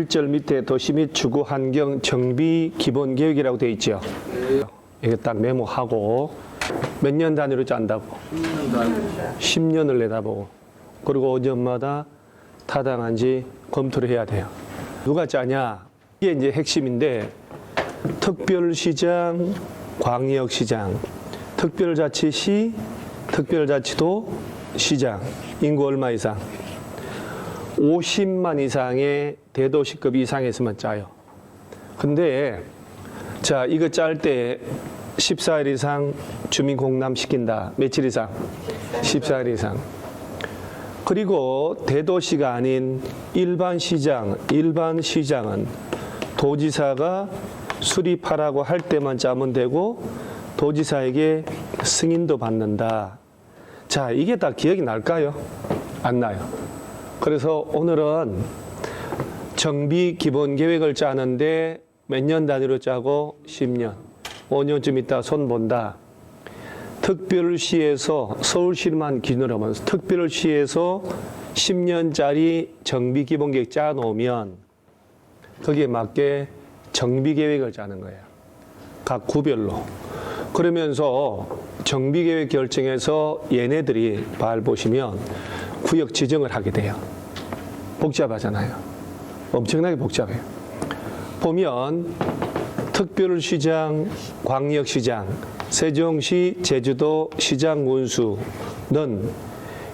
1절 밑에 도시 및 주거 환경 정비 기본 계획이라고 되어 있죠. 이거 딱 메모하고 몇 년 단위로 짠다고? 10년을 내다보고 그리고 5년마다 타당한지 검토를 해야 돼요. 누가 짜냐? 이게 이제 핵심인데 특별시장, 광역시장, 특별자치시, 특별자치도, 시장, 인구 얼마 이상, 50만 이상의 대도시급 이상에서만 짜요. 근데 자 이거 짤 때 14일 이상 주민 공람시킨다. 며칠 이상? 14일 이상. 그리고 대도시가 아닌 일반 시장은 도지사가 수립하라고 할 때만 짜면 되고 도지사에게 승인도 받는다. 자, 이게 다 기억이 날까요? 안 나요. 그래서 오늘은 정비 기본 계획을 짜는데 몇 년 단위로 짜고 10년, 5년쯤 있다 손 본다. 특별시에서 서울시만 기준으로 하면 특별시에서 10년짜리 정비 기본 계획 짜 놓으면 거기에 맞게 정비 계획을 짜는 거예요. 각 구별로. 그러면서 정비 계획 결정해서 얘네들이 보시면 구역 지정을 하게 돼요. 복잡하잖아요. 엄청나게 복잡해요. 보면 특별시장, 광역시장, 세종시, 제주도 시장 군수는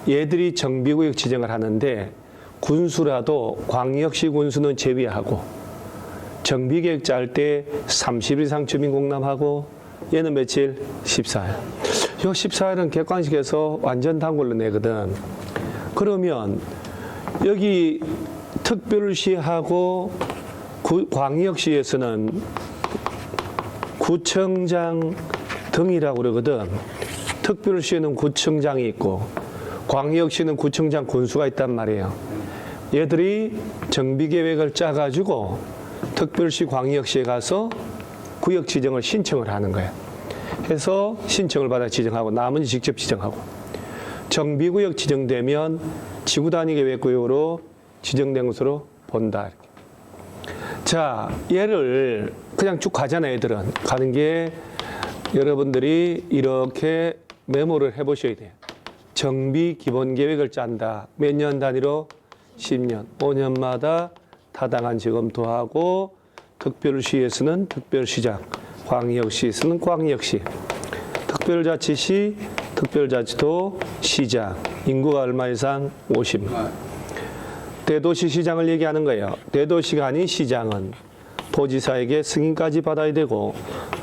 얘들이 정비구역 지정을 하는데 군수라도 광역시 군수는 제외하고 정비계획 짤 때 30일 이상 주민 공람하고 얘는 며칠? 14일. 요 14일은 객관식에서 완전 단골로 내거든. 그러면 여기 특별시하고 광역시에서는 구청장 등이라고 그러거든. 특별시에는 구청장이 있고 광역시는 구청장 군수가 있단 말이에요. 얘들이 정비계획을 짜가지고 특별시 광역시에 가서 구역 지정을 신청을 하는 거예요. 해서 신청을 받아 지정하고 나머지 직접 지정하고 정비구역 지정되면 지구단위 계획구역으로 지정된 것으로 본다. 이렇게. 자, 얘를 그냥 쭉 가잖아요. 애들은 가는 게 여러분들이 이렇게 메모를 해보셔야 돼요. 정비 기본 계획을 짠다. 몇 년 단위로? 10년. 5년마다 타당한지 검토하고 특별시에서는 특별시장, 광역시에서는 광역시, 특별자치시, 특별자치도, 시장, 인구가 얼마 이상? 50만. 대도시 시장을 얘기하는 거예요. 대도시가 아닌 시장은 도지사에게 승인까지 받아야 되고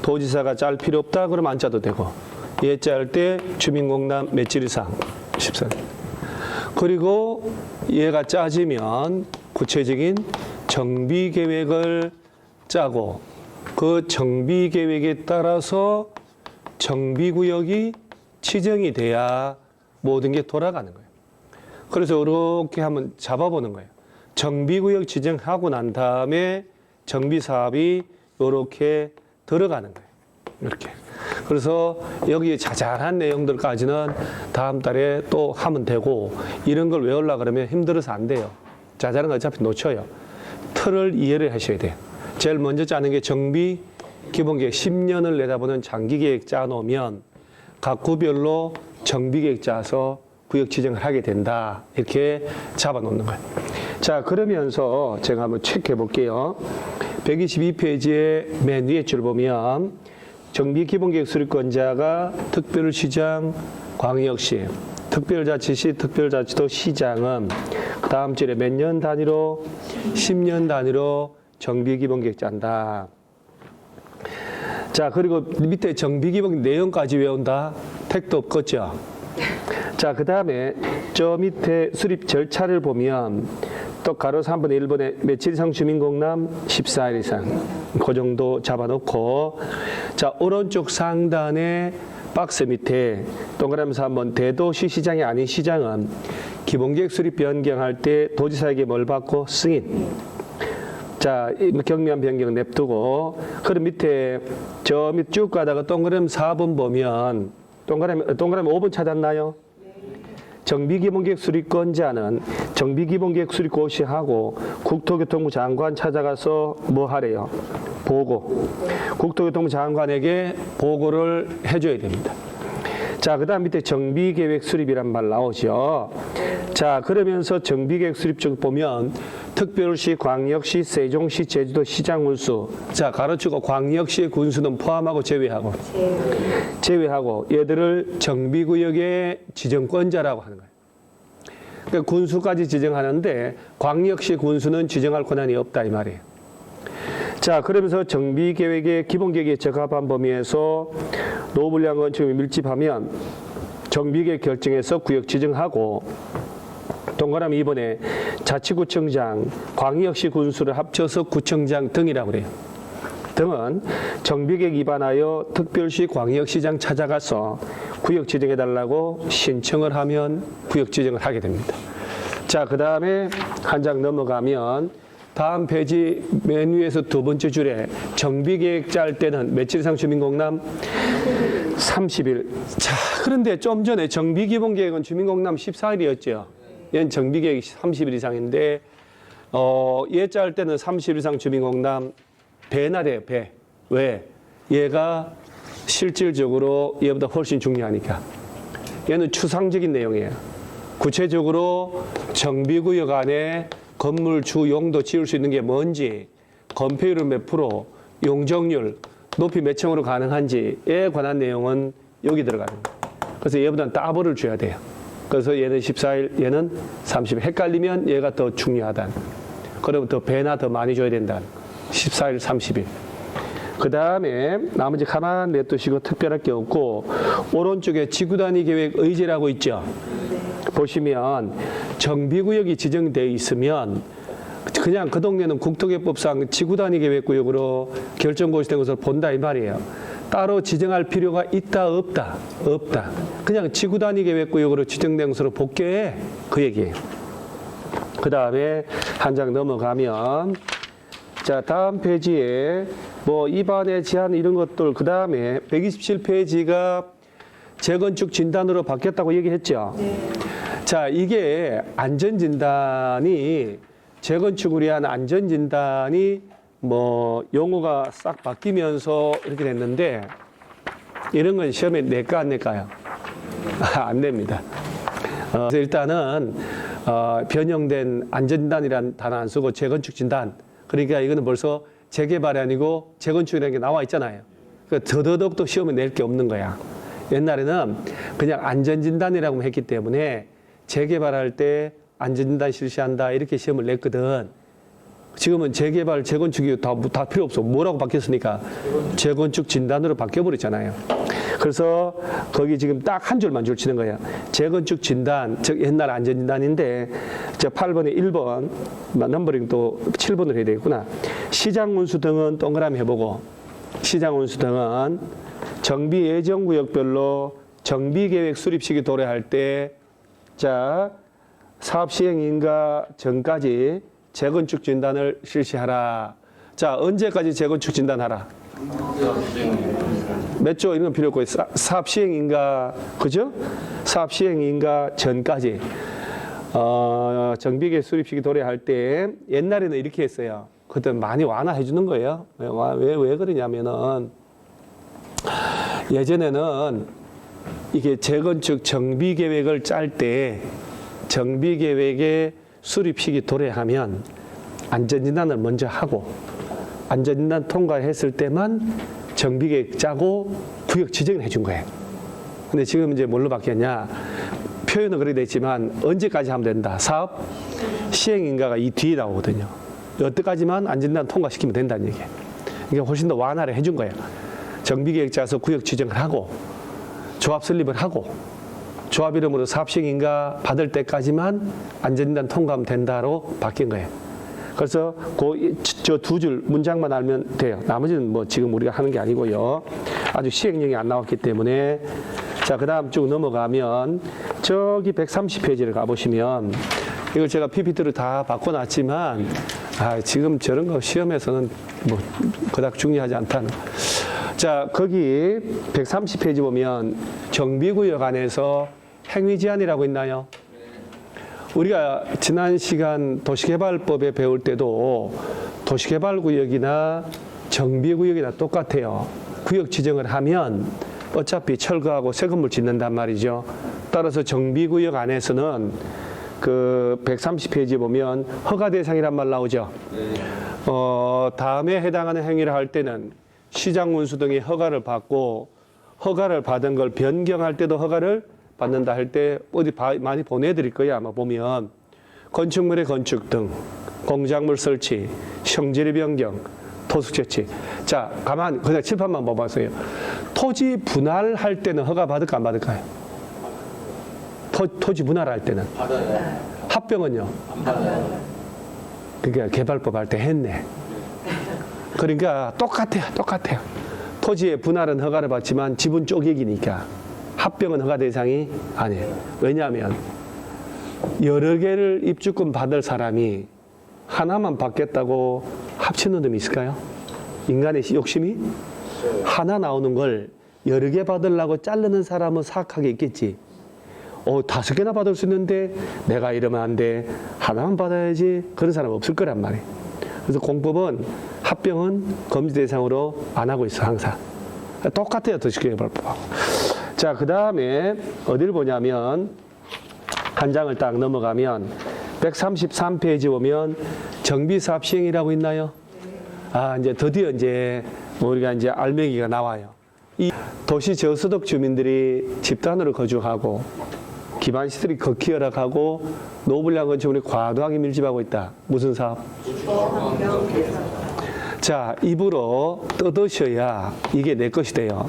도지사가 짤 필요 없다 그러면 안 짜도 되고 얘 짤 때 주민공람 며칠 이상? 14일. 그리고 얘가 짜지면 구체적인 정비계획을 짜고 그 정비계획에 따라서 정비구역이 지정이 돼야 모든 게 돌아가는 거예요. 그래서 이렇게 한번 잡아보는 거예요. 정비구역 지정하고 난 다음에 정비사업이 이렇게 들어가는 거예요. 이렇게. 그래서 여기 자잘한 내용들까지는 다음 달에 또 하면 되고 이런 걸 외우려고 그러면 힘들어서 안 돼요. 자잘한 거 어차피 놓쳐요. 틀을 이해를 하셔야 돼요. 제일 먼저 짜는 게 정비 기본계획 10년을 내다보는 장기계획 짜놓으면 각 구별로 정비계획 짜서 구역 지정을 하게 된다. 이렇게 잡아놓는 거예요. 자, 그러면서 제가 한번 체크해 볼게요. 122페이지의 맨 위에 줄 보면 정비기본계획 수립권자가 특별시장, 광역시, 특별자치시, 특별자치도, 시장은 그 다음 줄에 몇 년 단위로? 10년 단위로 정비기본계획 짠다. 자, 그리고 밑에 정비기본 내용까지 외운다. 택도 없겠죠? 자, 그 다음에 저 밑에 수립 절차를 보면 또 가로 3분의 1번에 며칠 이상 주민공람 14일 이상 그 정도 잡아놓고 자, 오른쪽 상단에 박스 밑에 동그라미에서 한번 대도시 시장이 아닌 시장은 기본계획 수립 변경할 때 도지사에게 뭘 받고? 승인. 자, 경미한 변경 냅두고 그럼 밑에 저 밑 쭉 가다가 동그라미 4번 보면 동그라미 5번 찾았나요? 정비기본계획 수립권자는 정비기본계획 수립 고시하고 국토교통부 장관 찾아가서 뭐 하래요? 보고. 국토교통부 장관에게 보고를 해줘야 됩니다. 자, 그 다음 밑에 정비계획 수립이란 말 나오죠. 자, 그러면서 정비계획 수립 쪽 보면 특별시, 광역시, 세종시, 제주도 시장 군수. 자, 가로치고 광역시 군수는 포함하고 제외하고 얘들을 정비구역의 지정권자라고 하는 거예요. 그러니까 군수까지 지정하는데 광역시 군수는 지정할 권한이 없다 이 말이에요. 자, 그러면서 정비계획의 기본계획에 적합한 범위에서 노후불량 건축이 밀집하면 정비계획 결정에서 구역 지정하고 동그라미 2번에 자치구청장, 광역시 군수를 합쳐서 구청장 등이라고 그래요. 등은 정비계획 위반하여 특별시, 광역시장 찾아가서 구역 지정해달라고 신청을 하면 구역 지정을 하게 됩니다. 자, 그 다음에 한 장 넘어가면 다음 페이지 맨 위에서 두 번째 줄에 정비계획 짤 때는 며칠 이상 주민공람? 30일. 자, 그런데 좀 전에 정비기본계획은 주민공람 14일이었죠. 얘는 정비계획이 30일 이상인데 얘 짤 때는 30일 이상 주민공람 배나래요. 배. 왜? 얘가 실질적으로 얘보다 훨씬 중요하니까. 얘는 추상적인 내용이에요. 구체적으로 정비구역 안에 건물 주 용도 지을 수 있는 게 뭔지, 건폐율은 몇 프로, 용적률, 높이 몇 층으로 가능한지에 관한 내용은 여기 들어가는 거예요. 그래서 얘보다는 더블을 줘야 돼요. 그래서 얘는 14일, 얘는 30일. 헷갈리면 얘가 더 중요하다. 그러면 더 배나 더 많이 줘야 된다. 14일, 30일. 그 다음에 나머지 가만 냅두시고 특별할 게 없고 오른쪽에 지구단위 계획 의제라고 있죠. 보시면 정비구역이 지정되어 있으면 그냥 그 동네는 국토개법상 지구단위 계획구역으로 결정고시된 것을 본다 이 말이에요. 따로 지정할 필요가 있다 없다? 없다. 그냥 지구단위 계획구역으로 지정된 것으로 복귀해 그 얘기예요. 그 다음에 한 장 넘어가면 자, 다음 페이지에 뭐 입안의 제한 이런 것들 그 다음에 127페이지가 재건축 진단으로 바뀌었다고 얘기했죠. 자, 이게 안전진단이 재건축을 위한 안전진단이 뭐 용어가 싹 바뀌면서 이렇게 됐는데 이런 건 시험에 낼까 안 낼까요? 안 냅니다. 그래서 일단은 변형된 안전진단이라는 단어 안 쓰고 재건축 진단. 그러니까 이거는 벌써 재개발이 아니고 재건축이라는 게 나와 있잖아요. 그러니까 더더더욱 또 시험에 낼 게 없는 거야. 옛날에는 그냥 안전진단이라고 했기 때문에 재개발할 때 안전진단 실시한다 이렇게 시험을 냈거든. 지금은 재개발, 재건축이 다 필요 없어. 뭐라고 바뀌었으니까 재건축 진단으로 바뀌어버렸잖아요. 그래서 거기 지금 딱 한 줄만 줄치는 거예요. 재건축 진단, 즉 옛날 안전진단인데 저 8번에 1번, 넘버링 또 7번으로 해야 되겠구나. 시장운수 등은 동그라미 해보고 시장운수 등은 정비 예정구역별로 정비계획 수립 시기 도래할 때 자, 사업 시행 인가 전까지 재건축 진단을 실시하라. 자, 언제까지 재건축 진단하라? 몇 조 이런 건 필요 없고 사업 시행 인가 그죠? 사업 시행 인가 전까지 정비계획 수립 시기 도래할 때 옛날에는 이렇게 했어요. 그때 많이 완화해 주는 거예요. 왜 그러냐면은 예전에는 이게 재건축 정비계획을 짤 때 정비계획의 수립 시기 도래하면 안전진단을 먼저 하고 안전진단 통과했을 때만 정비계획 짜고 구역 지정을 해준 거예요. 근데 지금 이제 뭘로 바뀌었냐? 표현은 그렇게 됐지만 언제까지 하면 된다? 사업 시행인가가 이 뒤에 나오거든요. 여태까지만 안전진단 통과시키면 된다는 얘기예요. 그러니까 훨씬 더 완화를 해준 거예요. 정비계획 짜서 구역 지정을 하고 조합 설립을 하고 조합 이름으로 사업 시행인가 받을 때까지만 안전진단 통과하면 된다로 바뀐 거예요. 그래서 저 두 줄 문장만 알면 돼요. 나머지는 뭐 지금 우리가 하는 게 아니고요. 아주 시행령이 안 나왔기 때문에. 자, 그 다음 쭉 넘어가면 저기 130페이지를 가보시면 이걸 제가 PPT를 다 바꿔놨지만 지금 저런 거 시험에서는 뭐 그닥 중요하지 않다는. 자, 거기 130페이지 보면 정비구역 안에서 행위 제한이라고 있나요? 우리가 지난 시간 도시개발법에 배울 때도 도시개발구역이나 정비구역이나 똑같아요. 구역 지정을 하면 어차피 철거하고 새 건물 짓는단 말이죠. 따라서 정비구역 안에서는 그 130페이지 보면 허가 대상이란 말 나오죠. 다음에 해당하는 행위를 할 때는 시장 운수 등의 허가를 받고 허가를 받은 걸 변경할 때도 허가를 받는다 할 때 어디 많이 보내드릴 거야. 아마 보면 건축물의 건축 등 공작물 설치, 형질 변경, 토수 채취. 자, 가만 그냥 칠판만 봐보세요. 토지 분할할 때는 허가 받을까 안 받을까요? 토지 분할할 때는 받아요. 합병은요? 안 받아요. 그러니까 개발법 할 때 했네. 그러니까 똑같아요. 토지의 분할은 허가를 받지만 지분 쪼개기니까 합병은 허가 대상이 아니에요. 왜냐하면 여러 개를 입주권 받을 사람이 하나만 받겠다고 합치는 놈이 있을까요? 인간의 욕심이? 하나 나오는 걸 여러 개 받으려고 자르는 사람은 사악하게 있겠지. 5개나 받을 수 있는데 내가 이러면 안 돼. 하나만 받아야지. 그런 사람 없을 거란 말이에요. 그래서 공법은 합병은 금지 대상으로 안 하고 있어, 항상. 똑같아요, 도시개발법하고. 자, 그 다음에 어디를 보냐면 한 장을 딱 넘어가면 133페이지 보면 정비사업 시행이라고 있나요? 이제 드디어 이제 우리가 이제 알맹이가 나와요. 이 도시 저소득 주민들이 집단으로 거주하고 기반 시설이 극히 열악하고 노블량 건축물이 과도하게 밀집하고 있다. 무슨 사업? 자, 입으로 뜯으셔야 이게 내 것이 돼요.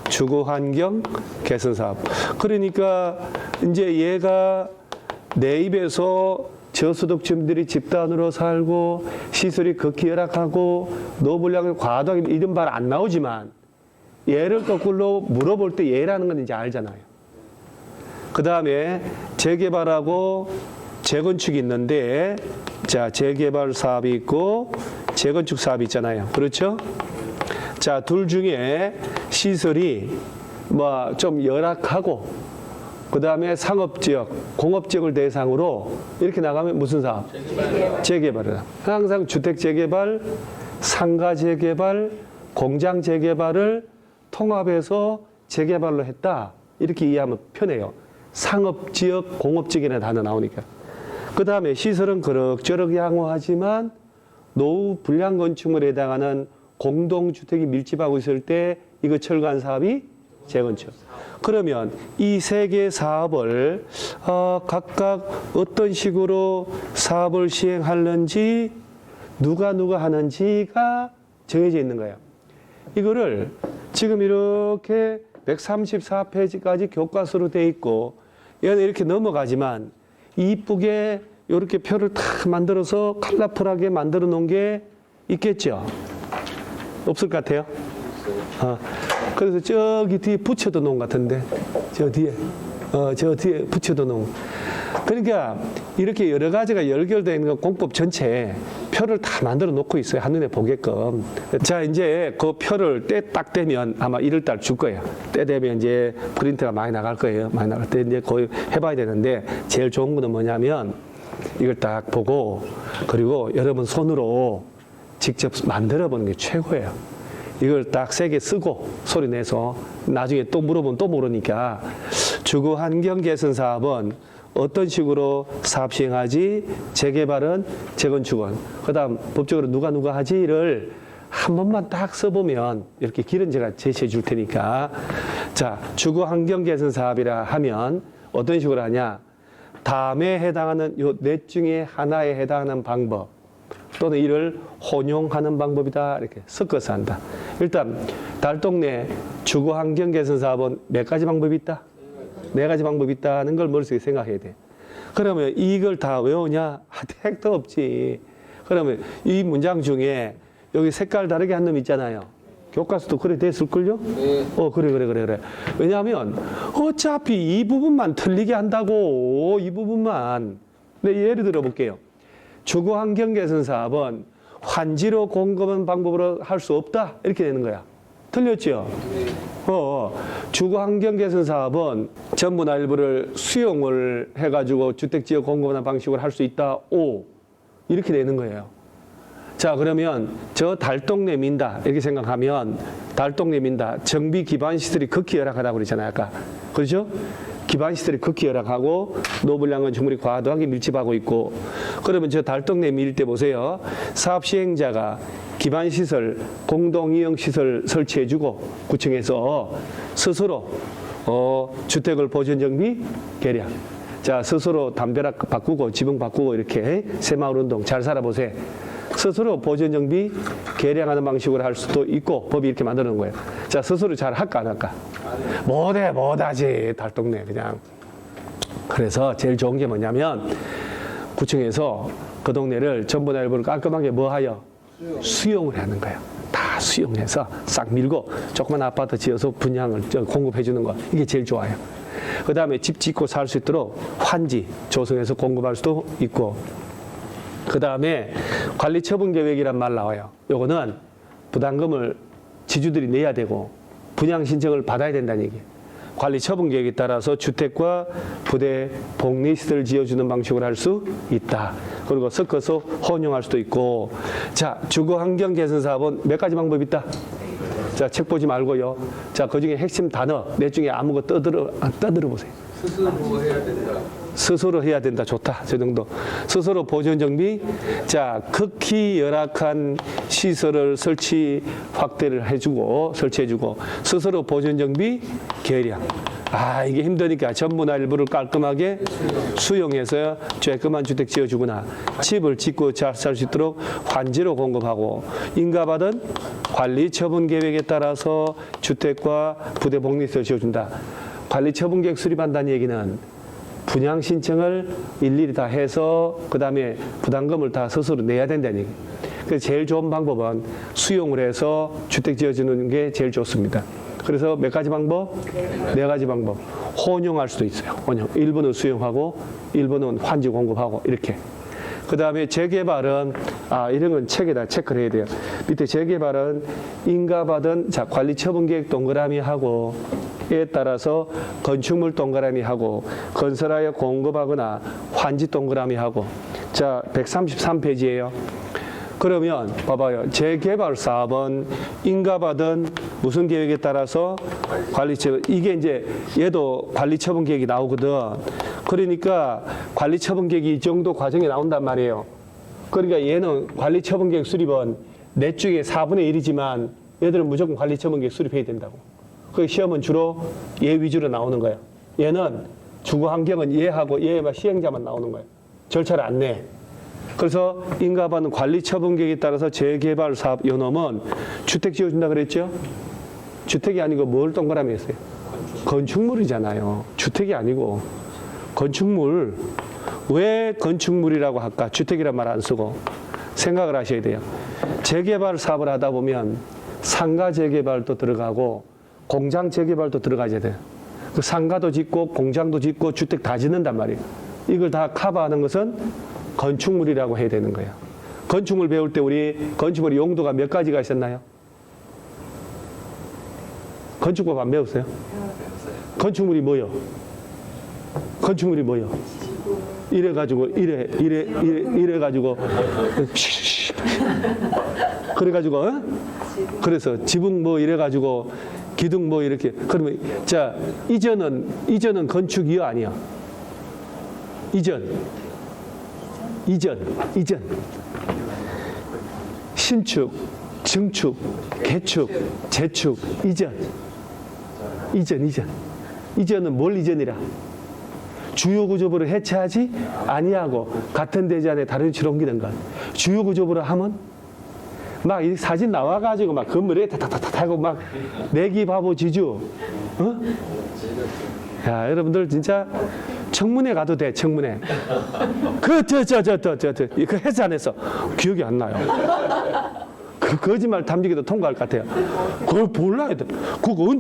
주거환경 개선 사업. 그러니까 이제 얘가 내 입에서 저소득 주민들이 집단으로 살고 시설이 극히 열악하고 노블량을 과도하게 이런 말 안 나오지만 얘를 거꾸로 물어볼 때 얘라는 건 이제 알잖아요. 그 다음에 재개발하고 재건축이 있는데, 자, 재개발 사업이 있고 재건축 사업이 있잖아요. 그렇죠? 자, 둘 중에 시설이 뭐 좀 열악하고 그 다음에 상업지역, 공업지역을 대상으로 이렇게 나가면 무슨 사업? 재개발이다. 항상 주택 재개발, 상가 재개발, 공장 재개발을 통합해서 재개발로 했다. 이렇게 이해하면 편해요. 상업지역, 공업지역이라는 단어 나오니까. 그 다음에 시설은 그럭저럭 양호하지만 노후 불량 건축물에 해당하는 공동주택이 밀집하고 있을 때 이거 철거한 사업이 재건축. 그러면 이 세 개의 사업을 각각 어떤 식으로 사업을 시행하는지 누가 하는지가 정해져 있는 거예요. 이거를 지금 이렇게 134페이지까지 교과서로 돼 있고 얘는 이렇게 넘어가지만 이쁘게 이렇게 표를 딱 만들어서 컬러풀하게 만들어 놓은 게 있겠죠? 없을 것 같아요? 그래서 저기 뒤에 붙여도 놓은 것 같은데 저 뒤에 붙여도 놓은. 그러니까 이렇게 여러 가지가 연결되어 있는 공법 전체에 표를 다 만들어 놓고 있어요. 한눈에 보게끔. 자, 이제 그 표를 때 딱 되면 아마 1월달 줄 거예요. 때 되면 이제 프린트가 많이 나갈 거예요. 많이 나갈 때 이제 거의 해봐야 되는데 제일 좋은 거는 뭐냐면 이걸 딱 보고 그리고 여러분 손으로 직접 만들어 보는 게 최고예요. 이걸 딱 세게 쓰고 소리 내서 나중에 또 물어보면 또 모르니까 주거 환경 개선 사업은 어떤 식으로 사업 시행하지? 재개발은 재건축은 그다음 법적으로 누가 하지를 한 번만 딱 써보면 이렇게 길은 제가 제시해 줄 테니까 자, 주거 환경 개선 사업이라 하면 어떤 식으로 하냐? 다음에 해당하는 요 넷 중에 하나에 해당하는 방법 또는 이를 혼용하는 방법이다. 이렇게 섞어서 한다. 일단 달동네 주거 환경 개선 사업은 몇 가지 방법이 있다? 4가지 방법이 있다는 걸 머릿속에 생각해야 돼. 그러면 이걸 다 외우냐? 택도 없지. 그러면 이 문장 중에 여기 색깔 다르게 한 놈 있잖아요. 교과서도 그래 됐을걸요? 네. 그래. 왜냐하면 어차피 이 부분만 틀리게 한다고. 이 부분만. 네, 예를 들어 볼게요. 주거 환경 개선 사업은 환지로 공급하는 방법으로 할 수 없다. 이렇게 되는 거야. 틀렸죠? 주거환경 개선 사업은 전부나 일부를 수용을 해가지고 주택지역 공급하는 방식으로 할 수 있다. O. 이렇게 되는 거예요. 자, 그러면 저 달동네 민다. 이렇게 생각하면 달동네 민다. 정비 기반 시설이 극히 열악하다고 그랬잖아요. 아까. 그렇죠? 기반 시설이 극히 열악하고 노블량 건축물이 과도하게 밀집하고 있고 그러면 저 달동네 밀 때 보세요. 사업 시행자가 기반 시설, 공동 이용 시설 설치해주고 구청에서 스스로 주택을 보전 정비 개량. 자, 스스로 담벼락 바꾸고 지붕 바꾸고 이렇게 새마을 운동 잘 살아보세요. 스스로 보전 정비 개량하는 방식으로 할 수도 있고 법이 이렇게 만드는 거예요. 자, 스스로 잘 할까 안 할까? 못하지 달동네 그냥. 그래서 제일 좋은 게 뭐냐면 구청에서 그 동네를 전부나 일부를 깔끔하게 뭐하여 수용을 하는 거예요. 다 수용해서 싹 밀고 조그만 아파트 지어서 분양을 공급해 주는 거 이게 제일 좋아요. 그 다음에 집 짓고 살 수 있도록 환지 조성해서 공급할 수도 있고 그 다음에 관리처분계획이란 말 나와요. 요거는 부담금을 지주들이 내야 되고 분양 신청을 받아야 된다는 얘기예요. 관리처분계획에 따라서 주택과 부대, 복리시설을 지어주는 방식으로 할 수 있다. 그리고 섞어서 혼용할 수도 있고 자, 주거환경 개선 사업은 몇 가지 방법이 있다. 자, 책 보지 말고요. 자, 그중에 핵심 단어 넷 중에 아무 거 떠들어 보세요. 스스로 해야 된다. 스스로 해야 된다. 좋다. 저 정도. 스스로 보전 정비. 자, 극히 열악한 시설을 확대를 해주고 설치해주고 스스로 보전 정비 개량. 아, 이게 힘드니까 전부나 일부를 깔끔하게 수용해서 쬐끄만 주택 지어주거나 집을 짓고 잘 살 수 있도록 환지로 공급하고 인가받은 관리처분 계획에 따라서 주택과 부대 복리시설 지어준다. 관리처분 계획 수립한다는 얘기는 분양 신청을 일일이 다 해서 그 다음에 부담금을 다 스스로 내야 된다는 얘기예요. 그래서 제일 좋은 방법은 수용을 해서 주택 지어주는 게 제일 좋습니다. 그래서 몇 가지 방법? 네 가지 방법. 혼용할 수도 있어요. 혼용. 일부는 수용하고 일부는 환지 공급하고 이렇게. 그 다음에 재개발은 이런 건 책에다 체크를 해야 돼요. 밑에 재개발은 인가받은 관리처분계획 동그라미 하고 에 따라서 건축물 동그라미 하고 건설하여 공급하거나 환지 동그라미 하고 자 133페이지예요. 그러면 봐봐요. 재개발 사업은 인가받은 무슨 계획에 따라서 관리처분 이게 이제 얘도 관리처분 계획이 나오거든. 그러니까 관리처분 계획이 이 정도 과정에 나온단 말이에요. 그러니까 얘는 관리처분 계획 수립은 넷 중에 4분의 1이지만 얘들은 무조건 관리처분 계획 수립해야 된다고. 그 시험은 주로 얘 위주로 나오는 거예요. 얘는 주거환경은 얘하고 얘만 시행자만 나오는 거예요. 절차를 안 내. 그래서 인가받는 관리처분계획에 따라서 재개발 사업 요놈은 주택 지어준다 그랬죠? 주택이 아니고 뭘 동그라미 했어요? 건축물이잖아요. 주택이 아니고 건축물. 왜 건축물이라고 할까? 주택이란 말 안 쓰고 생각을 하셔야 돼요. 재개발 사업을 하다 보면 상가 재개발도 들어가고 공장 재개발도 들어가야 돼요. 그 상가도 짓고 공장도 짓고 주택 다 짓는단 말이에요. 이걸 다 커버하는 것은 건축물이라고 해야 되는 거예요. 건축물 배울 때 우리 건축물의 용도가 몇 가지가 있었나요? 건축법 안 배웠어요? 건축물이 뭐요? 건축물이 뭐요? 이래가지고 이래가지고 그래가지고 그래서 지붕 뭐 이래가지고 기둥 뭐 이렇게 그러면 자 이전은 건축이요 아니야? 이전 신축, 증축, 개축, 재축, 이전은 뭘 이전이라? 주요 구조부를 해체하지 아니하고 같은 대지 안에 다른 위치로 옮기는 것. 주요 구조부를 하면 막 이 사진 나와가지고 막 건물에 타타타타 하고 막 내기 바보 지주. 야, 여러분들 진짜 청문회 가도 돼, 청문회. 그 해제 안 했어. 기억이 안 나요. 그 거짓말 탐지기도 통과할 것 같아요. 그걸 몰라야 돼. 그거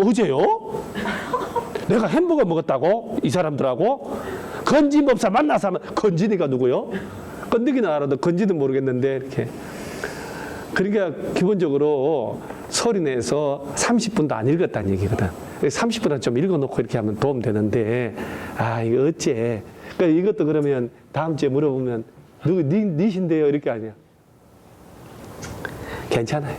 어제요? 내가 햄버거 먹었다고? 이 사람들하고? 건진법사 만나서 하면 건진이가 누구요? 건드기는 알아도 건지는 모르겠는데 이렇게. 그러니까 기본적으로 소리내서 30분도 안 읽었다는 얘기거든. 30분은 좀 읽어놓고 이렇게 하면 도움 되는데, 이거 어째. 그러니까 이것도 그러면 다음 주에 물어보면, 니신데요? 이렇게 아니야. 괜찮아요.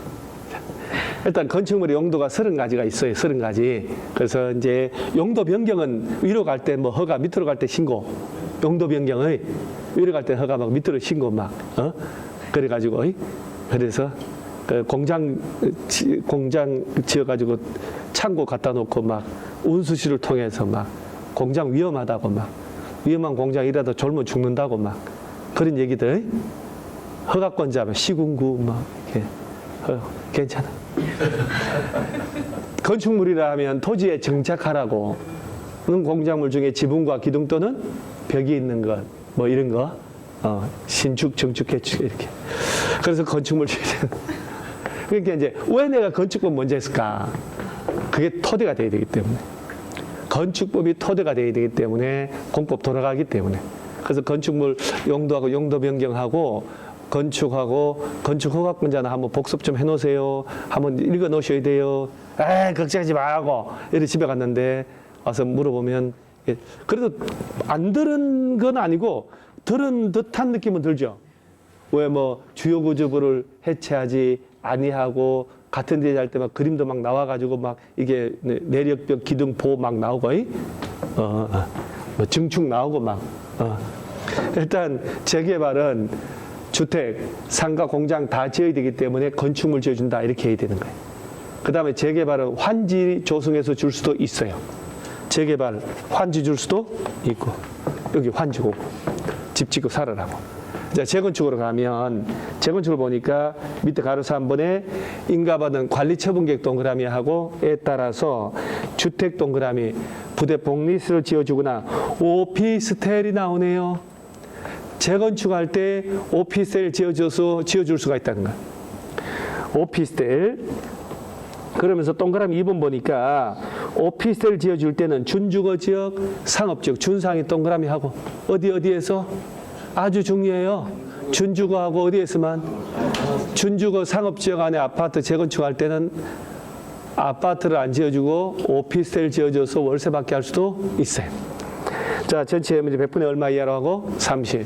일단 건축물의 용도가 30가지가 있어요. 30가지. 그래서 이제 용도 변경은 위로 갈 때 뭐 허가, 밑으로 갈 때 신고. 용도 변경의 위로 갈 때 허가 막 밑으로 신고 막, 그래가지고, 그래서 그 공장 지어가지고 창고 갖다 놓고 막 운수시를 통해서 막 공장 위험하다고 막 위험한 공장이라도 졸면 죽는다고 막 그런 얘기들. 허가권자, 시군구 막 이렇게. 괜찮아. 건축물이라 하면 토지에 정착하라고. 공작물 중에 지붕과 기둥 또는 벽이 있는 것, 뭐 이런 거, 신축, 정축, 개축 이렇게. 그래서 건축물 중에 그러니까 이제 왜 내가 건축법 먼저 했을까? 그게 토대가 돼야 되기 때문에. 건축법이 토대가 돼야 되기 때문에 공법 돌아가기 때문에. 그래서 건축물 용도하고 용도 변경하고 건축하고 건축 허가권자나 한번 복습 좀 해놓으세요. 한번 읽어 놓으셔야 돼요. 걱정하지 말고. 이렇게 집에 갔는데 와서 물어보면 그래도 안 들은 건 아니고 들은 듯한 느낌은 들죠. 왜 뭐 주요 구조부를 해체하지 아니하고 같은 데에 할 때 막 그림도 막 나와가지고 막 이게 내력벽 기둥 보호 막 나오고, 뭐 증축 나오고 막, 일단 재개발은 주택, 상가, 공장 다 지어야 되기 때문에 건축물 지어준다 이렇게 해야 되는 거예요. 그 다음에 재개발은 환지 조성해서 줄 수도 있어요. 재개발 환지 줄 수도 있고 여기 환지고 집 짓고 살아라고. 자, 재건축으로 가면 재건축을 보니까 밑에 가로수 한 번에 인가받은 관리처분계획 동그라미 하고 에 따라서 주택 동그라미 부대 복리스를 지어주거나 오피스텔이 나오네요. 재건축할 때 오피스텔 지어줄 수가 있다는 거야. 오피스텔. 그러면서 동그라미 2번 보니까 오피스텔 지어줄 때는 준주거 지역, 상업지역, 준상이 동그라미 하고 어디에서? 아주 중요해요. 준주거하고 어디에서만? 준주거 상업지역 안에 아파트 재건축할 때는 아파트를 안 지어주고 오피스텔 지어줘서 월세 받게 할 수도 있어요. 자, 전체 이제 100분의 얼마 이하로 하고 30.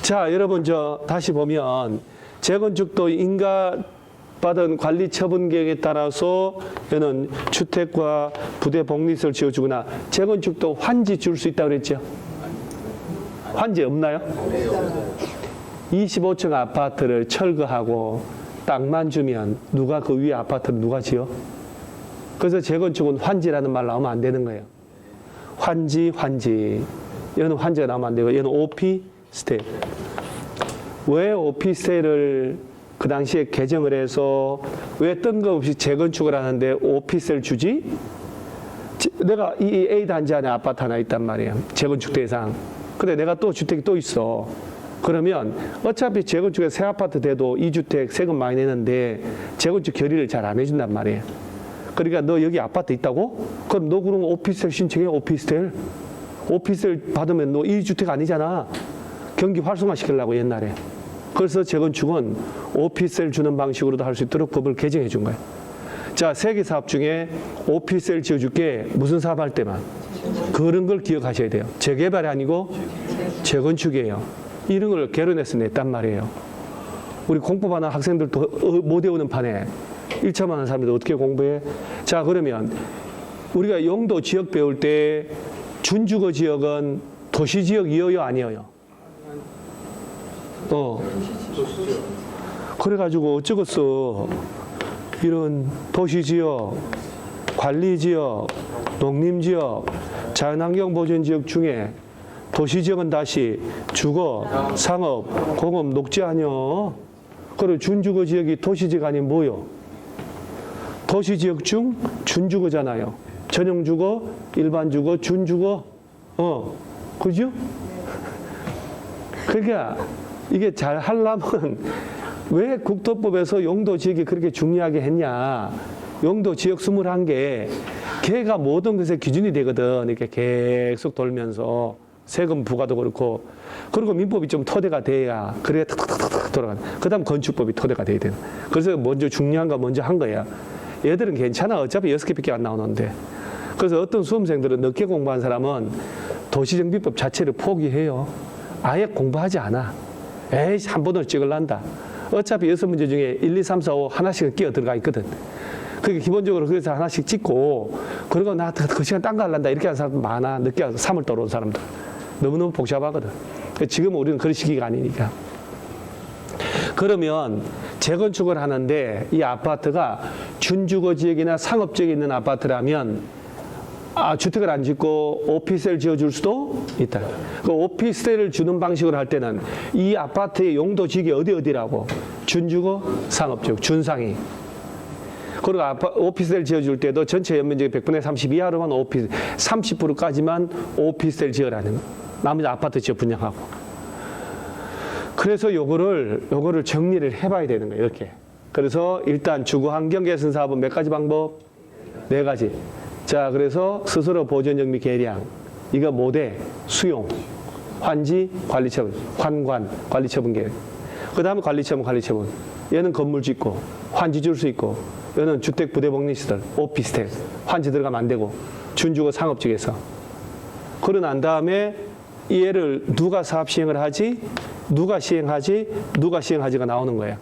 자, 여러분 다시 보면 재건축도 인가받은 관리처분계획에 따라서 얘는 주택과 부대 복리스를 지어주거나 재건축도 환지 줄 수 있다고 그랬죠. 환지 없나요? 25층 아파트를 철거하고 땅만 주면 누가 그 위에 아파트를 누가 지어? 그래서 재건축은 환지라는 말 나오면 안 되는 거예요. 환지. 얘는 환지가 나오면 안 되고 얘는 오피스텔. 왜 오피스텔을 그 당시에 개정을 해서 왜 뜬금없이 재건축을 하는데 오피스텔 주지? 내가 이 A 단지 안에 아파트 하나 있단 말이에요. 재건축 대상. 근데 내가 또 주택이 또 있어. 그러면 어차피 재건축에 새 아파트 돼도 2주택 세금 많이 내는데 재건축 결의를 잘 안 해준단 말이에요. 그러니까 너 여기 아파트 있다고? 그럼 너 그러면 오피스텔 신청해. 오피스텔 받으면 너 2주택 아니잖아. 경기 활성화 시키려고 옛날에. 그래서 재건축은 오피스텔 주는 방식으로도 할 수 있도록 법을 개정해 준 거예요. 자, 세개 사업 중에 오피스텔 지어줄게. 무슨 사업 할 때만. 그런 걸 기억하셔야 돼요. 재개발이 아니고 재건축이에요. 이런 걸 개론해서 냈단 말이에요. 우리 공법하는 학생들도 못 외우는 판에 1차만 하는 사람들도 어떻게 공부해? 자, 그러면 우리가 용도 지역 배울 때 준주거 지역은 도시지역이어요, 아니어요? 그래가지고 어쩌겠어. 이런 도시지역, 관리지역, 농림지역, 자연환경보전지역 중에 도시지역은 다시 주거, 상업, 공업, 녹지 아니여. 그리고 준주거 지역이 도시지역 아니면 뭐요? 도시지역 중 준주거잖아요. 전용주거, 일반주거, 준주거. 그죠? 그러니까 이게 잘 하려면 왜 국토법에서 용도지역이 그렇게 중요하게 했냐. 용도지역 21개, 걔가 모든 것의 기준이 되거든. 이렇게 계속 돌면서 세금 부과도 그렇고. 그리고 민법이 좀 토대가 돼야 그래야 탁탁탁탁 돌아가는. 그 다음 건축법이 토대가 돼야 되는. 그래서 먼저 중요한 거 먼저 한 거야. 얘들은 괜찮아. 어차피 6개밖에 안 나오는데. 그래서 어떤 수험생들은 늦게 공부한 사람은 도시정비법 자체를 포기해요. 아예 공부하지 않아. 에이, 한 번을 찍을란다. 어차피 6문제 중에 1, 2, 3, 4, 5 하나씩은 끼어 들어가 있거든. 그러니까 기본적으로 그래서 하나씩 찍고, 그리고 나 그 시간 딴 거 할란다. 이렇게 하는 사람 많아. 늦게 와서 3을 떠오르는 사람들. 너무너무 복잡하거든. 지금은 우리는 그런 시기가 아니니까. 그러면 재건축을 하는데 이 아파트가 준주거 지역이나 상업 지역에 있는 아파트라면 주택을 안 짓고 오피스텔 지어줄 수도 있다. 그 오피스텔을 주는 방식으로 할 때는 이 아파트의 용도 지역이 어디라고? 준주거, 상업 지역, 준상위. 그리고 오피스텔 지어줄 때도 전체 연면적이 100분의 30 이하로만 30%까지만 오피스텔 지어라는 거. 나머지 아파트 지어 분양하고. 그래서 요거를 정리를 해봐야 되는 거예요. 이렇게. 그래서 일단 주거 환경 개선 사업은 몇 가지 방법? 4가지. 자, 그래서 스스로 보존력 및 개량. 이거 모대, 수용, 환지, 관리처분, 환관, 관리처분 계획. 그 다음에 관리처분. 얘는 건물 짓고, 환지 줄 수 있고, 얘는 주택 부대 복리시설, 오피스텔, 환지 들어가면 안 되고, 준주거 상업지에서. 그러고 난 다음에 얘를 누가 사업 시행을 하지, 누가 시행하지가 나오는 거예요.